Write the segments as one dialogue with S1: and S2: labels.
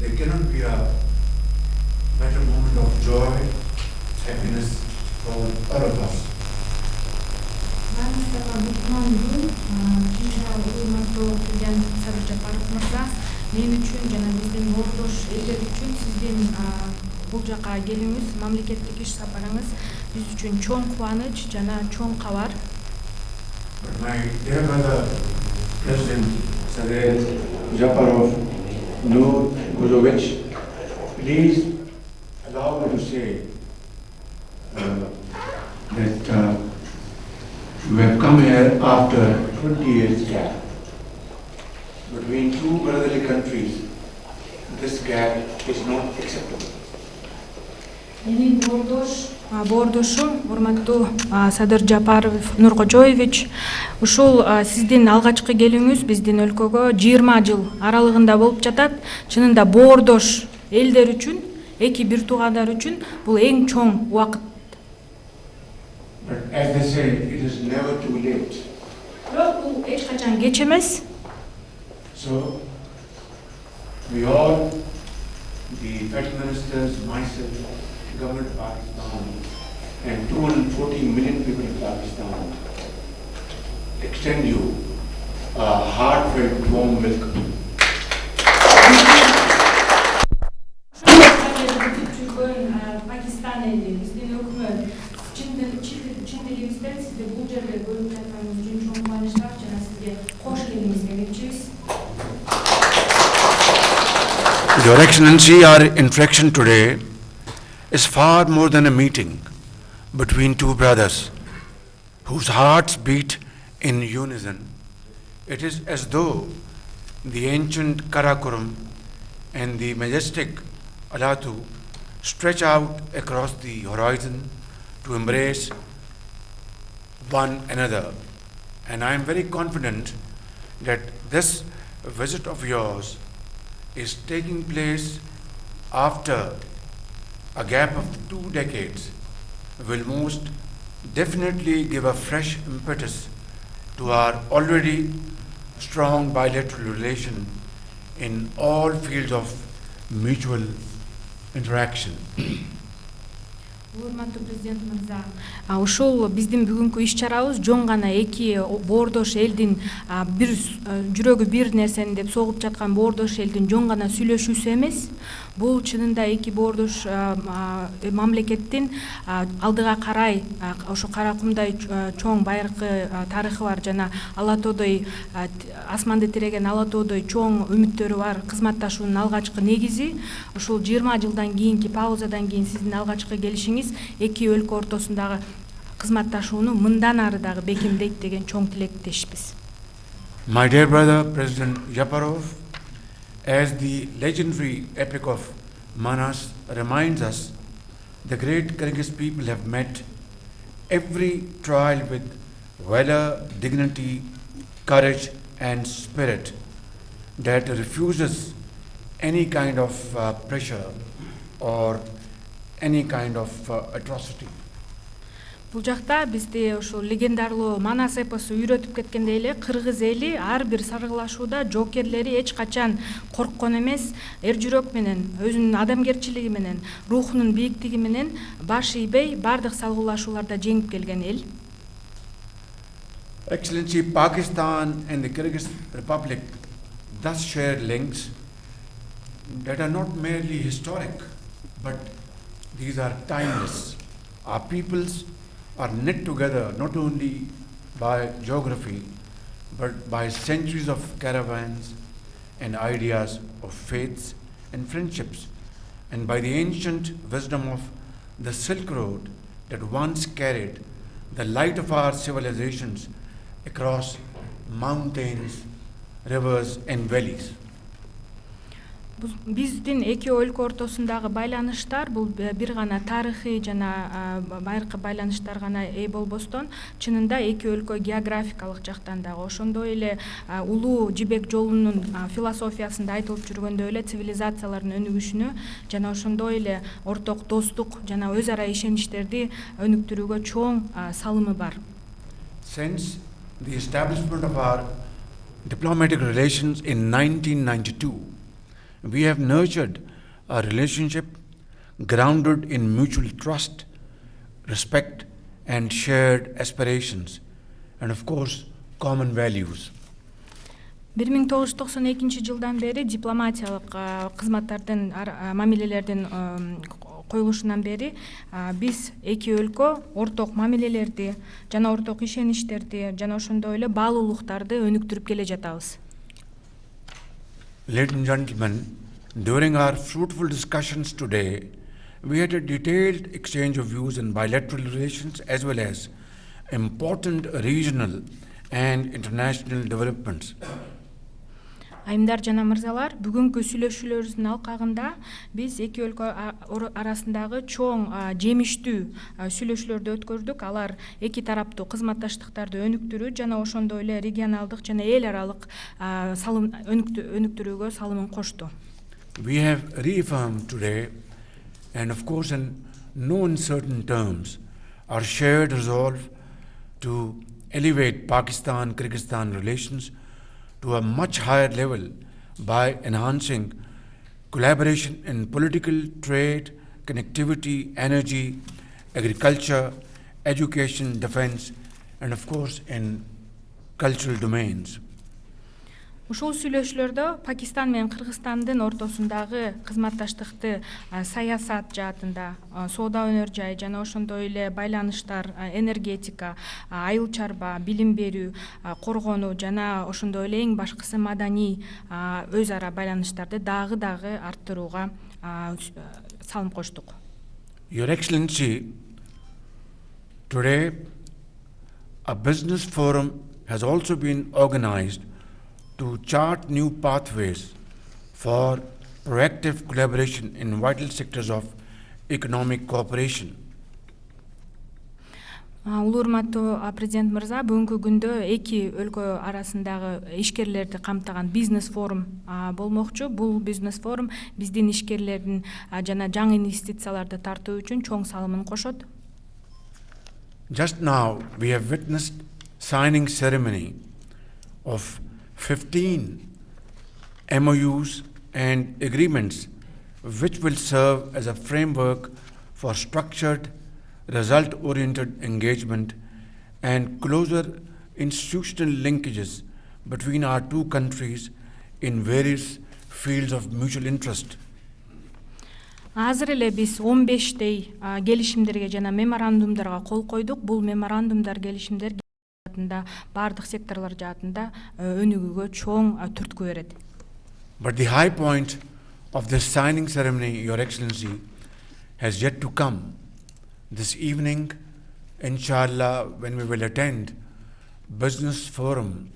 S1: there cannot be a better moment of joy, happiness for all of us.
S2: Мен үчүн жана биздин ордош элдер үчүн сиздин бул жака келүүңүз, мамлекеттик иш сапарыңыз биз үчүн чоң кубаныч жана чоң кабар.
S1: But my dear brother, President Shehbaz Sharif, please allow me to say that you have come here after 20 years gap. Between two brotherly countries, this gap is not acceptable.
S2: Менин бордошум, урматтуу Садыр Жапаров Нуркожоевич, ушул сиздин алгачкы келүүңүз биздин өлкөгө 20 жыл аралыгында болуп жатат. Чынында бордош элдер үчүн, эки бир туугандар үчүн бул эң чоң убакыт.
S1: But as they say, it is never too late.
S2: Бирок бул эч качан кеч эмес.
S1: So, we all, the federal ministers, myself, government of Pakistan, and 240 million people in Pakistan, extend you a heartfelt warm welcome.
S2: Pakistan eli, bizdin hükümet, çindiligimizden sizde bu жерде görüp жатканыңыз үчүн чоң кубанычтар жана сизге кош келиңиз демекчибиз.
S1: Your Excellency, our interaction today is far more than a meeting between two brothers whose hearts beat in unison. It is as though the ancient Karakoram and the majestic Alatu stretch out across the horizon to embrace one another. And I am very confident that this visit of yours is taking place after a gap of 2 decades will most definitely give a fresh impetus to our already strong bilateral relation in all fields of mutual interaction.
S2: Урматтуу президент мырза, ушул биздин бүгүнкү иш чарабыз жон гана эки боордош элдин бир жүрөгү бир нерсени деп согуп жаткан боордош элдин жон гана сүйлөшүүсү эмес. Бул чынында эки боордош мамлекеттин алдыга карай ошо Каракумдай чоң байыркы тарыхы бар жана ала тоодой асманды тиреген ала тоодой чоң үмүттөрү бар кызматташуунун алгачкы негизи. Ушул 20 жылдан кийинки паузадан кийин сиздин алгачкы келишиңиз эки өлкө ортосундагы кызматташууну мындан ары дагы бекемдейт деген чоң тилектешпиз.
S1: My dear brother, President Yaparov, as the legendary epic of Manas reminds us, the great Kyrgyz people have met every trial with valor, dignity, courage, and spirit that refuses any kind of pressure or any kind of atrocity.
S2: Бул жакта бизди ошо легендарлуу Манас эпосу үйрөтүп кеткендей эле кыргыз эли ар бир саргылашууда жоокерлери эч качан корккон эмес, эр жүрөк менен, өзүнүн адамгерчилиги менен, рухунун бийиктиги менен баш ийбей бардык салгылашууларда жеңип келген эл.
S1: Excellency, Pakistan and the Kyrgyz Republic thus share links that are not merely historic, but these are timeless. Our peoples are knit together not only by geography, but by centuries of caravans and ideas of faiths and friendships, and by the ancient wisdom of the Silk Road that once carried the light of our civilizations across mountains, rivers, and valleys.
S2: Биздин эки өлкө ортосундагы байланыштар бул бир гана тарыхый жана байыркы байланыштар гана болбостон, чынында эки өлкө географикалык жактан дагы ошондой эле улуу жибек жолунун философиясында айтылып жүргөндөй эле цивилизациялардын өнүгүшүнө жана ошондой эле орток достук жана өз ара ишеничтерди өнүктүрүүгө чоң салымы бар.
S1: Since the establishment of our diplomatic relations in 1992, we have nurtured a relationship grounded in mutual trust, respect, and shared aspirations, and of course, common values.
S2: 1992 жылдан бери дипломатиялык кызматтардын мамилелердин коюлушунан бери биз эки өлкө орток мамилелерди жана орток ишеничтерди жана ошондой эле баалуулуктарды өнүктүрүп келе жатабыз.
S1: Ladies and gentlemen, during our fruitful discussions today, we had a detailed exchange of views on bilateral relations as well as important regional and international developments.
S2: Айымдар жана мырзалар, бүгүнкү сүйлөшүүлөрүбүздүн алкагында биз эки өлкө арасындагы чоң жемиштүү сүйлөшүүлөрдү өткөрдүк. Алар эки тараптуу кызматташтыктарды өнүктүрүү жана ошондой эле регионалдык жана эл аралык салым өнүктүрүүгө салымын кошту.
S1: We have reaffirmed today, and of course in no uncertain terms, our shared resolve to elevate Pakistan-Kyrgyzstan relations to a much higher level by enhancing collaboration in political, trade, connectivity, energy, agriculture, education, defense, and of course in cultural domains.
S2: Ушул сүйлөшүүлөрдө Пакистан менен Кыргызстандын ортосундагы кызматташтыкты саясат жаатында, соода өнөр жай жана ошондой эле байланыштар, энергетика, айыл чарба, билим берүү, коргонуу жана ошондой эле эң башкысы маданий өз ара байланыштарды дагы арттырууга салым коштук.
S1: Your Excellency, today a business forum has also been organized to chart new pathways for proactive collaboration in vital sectors of economic cooperation.
S2: Улуу урматтуу президент мырза, бүгүнкү күндө эки өлкө арасындагы ишкерлерди камтыган бизнес форум болмокчу. Бул бизнес форум биздин ишкерлердин жана жаңы инвестицияларды тартуу үчүн чоң салымын кошот.
S1: Just now we have witnessed signing ceremony of 15 MOUs and agreements which will serve as a framework for structured, result-oriented engagement and closer institutional linkages between our two countries in various fields of mutual interest.
S2: Азыр эле биз 15 келишимдерге жана меморандумдарга кол койдук. Бул меморандумдар, келишимдер бардык секторлор жаатында өнүгүүгө чоң түрткү берет.
S1: But the high point of this signing ceremony, Your Excellency, has yet to come. This evening, inshallah, when we will attend business forum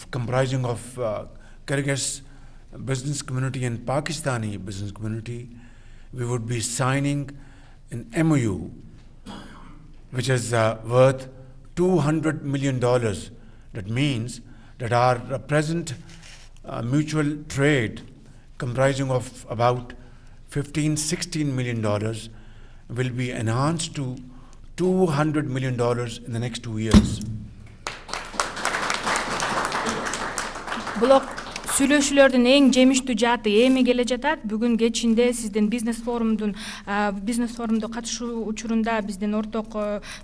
S1: comprising of Kyrgyz business community and Pakistani business community, we would be signing an MOU which is worth $200 million. That means that our present mutual trade comprising of about $15-16 million will be enhanced to $200 million in the next 2 years.
S2: Блок сүйлөшүүлөрдүн эң жемиштүү жааты эми келе жатат. Бүгүн кечинде сиздин бизнес форумду катышуу учурунда биздин орток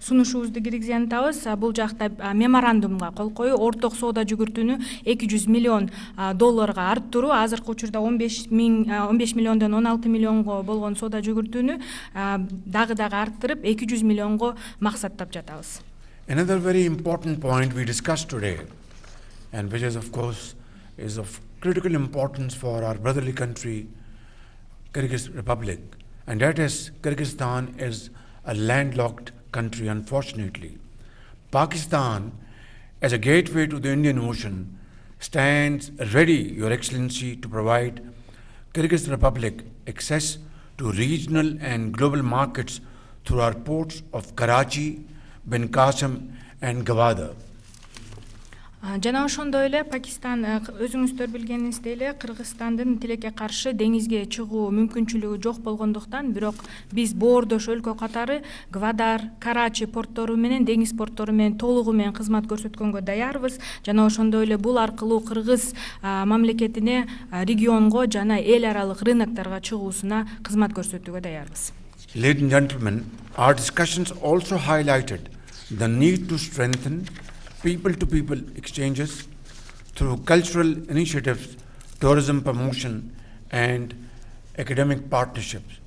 S2: сунушубузду киргизентабыз. Бул жакта меморандумга кол коюу, орток соода жүгүртүүнү $200 миллион арттыруу, азыркы учурда 15 миллиондон 16 миллионго болгон соода жүгүртүүнү дагы арттырып 200 миллионго максаттап жатабыз.
S1: Another very important point we discussed today, and which is of course is of critical importance for our brotherly country, Kyrgyz Republic, and that is Kyrgyzstan is a landlocked country, unfortunately. Pakistan, as a gateway to the Indian Ocean, stands ready, Your Excellency, to provide Kyrgyz Republic access to regional and global markets through our ports of Karachi, Ben Qasim, and Gwadar.
S2: Жана ошондой эле Пакистан өзүңүздөр билгениңиздей эле Кыргызстандын тилекке каршы деңизге чыгуу мүмкүнчүлүгү жок болгондуктан, бирок биз боордош өлкө катары Гвадар, Карачи порттору менен деңиз порттору менен толугу менен кызмат көрсөткөнгө даярбыз. Жана ошондой эле бул аркылуу Кыргыз мамлекетине регионго жана эл аралык рыноктарга чыгуусуна кызмат көрсөтүүгө даярбыз.
S1: Ladies and gentlemen, our discussions also highlighted the need to strengthen people-to-people exchanges through cultural initiatives, tourism promotion, and academic partnerships.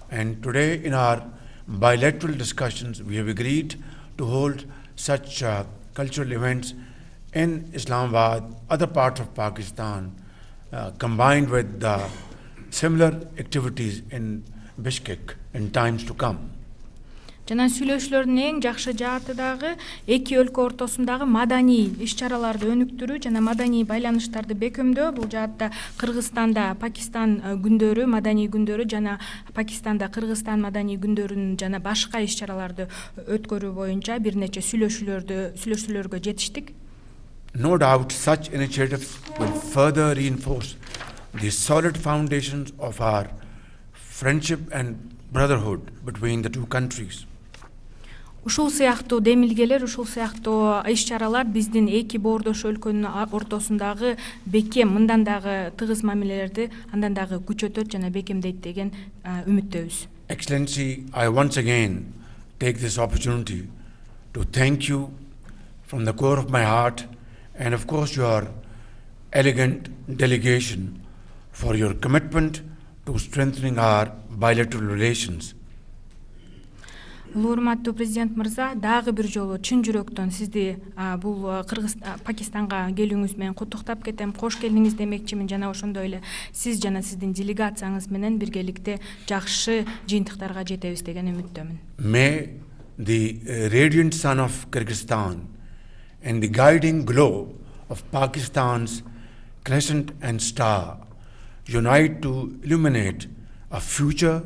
S1: And today, in our bilateral discussions, we have agreed to hold such cultural events in Islamabad, other parts of Pakistan, combined with similar activities in Bishkek in times to come.
S2: Жана сүйлөшүүлөрдүн эң жакшы жааты дагы эки өлкө ортосундагы маданий иш-чараларды өнүктүрүү жана маданий байланыштарды бекемдөө. Бул жаатта Кыргызстанда Пакистан күндөрү, маданий күндөрү жана Пакистанда Кыргызстан маданий күндөрүн жана башка иш-чараларды өткөрүү боюнча бир нече сүйлөшүүлөргө жетиштик.
S1: No doubt such initiatives will further reinforce the solid foundations of our friendship and brotherhood between the two countries.
S2: Ушул сыяктуу демилгелер, ушул сыяктуу иш-чаралар биздин эки боордош өлкөнүн ортосундагы бекем, мындан дагы тыгыз мамилелерди андан дагы күчөтөт жана бекемдейт деген үмүттөбүз.
S1: Excellency, I once again take this opportunity to thank you from the core of my heart and of course your elegant delegation for your commitment to strengthening our bilateral relations.
S2: Урматтуу президент мырза, дагы бир жолу чын жүрөктөн сизди бул Пакистанга келүүңүз менен куттуктап кетем. Кош келдиңиз демекчимин. Жана ошондой эле сиз жана сиздин делегацияңыз менен биргеликте жакшы жыйынтыктарга жетебиз деген үмүттөмүн.
S1: May the radiant sun of Kyrgyzstan and the guiding glow of Pakistan's crescent and star unite to illuminate a future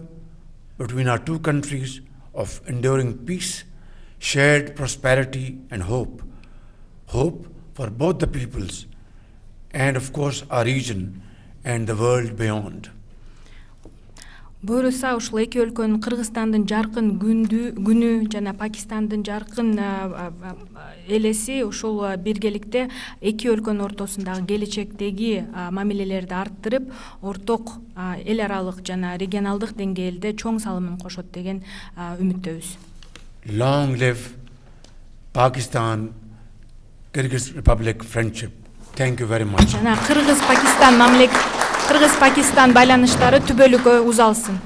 S1: between our two countries of enduring peace, shared prosperity and hope. Hope for both the peoples and of course our region and the world beyond.
S2: Буюрса ушул эки өлкөнүн Кыргызстандын жаркын күнү жана Пакистандын жаркын элеси ушул биргеликте эки өлкөнүн ортосундагы келечектеги мамилелерди арттырып, орток эл аралык жана регионалдык деңгээлде чоң салымын кошот деген үмүттөбүз.
S1: Long live Pakistan Kyrgyz Republic friendship. Thank you very much.
S2: Жана Кыргыз-Пакистан байланыштары түбөлүккө узалсын.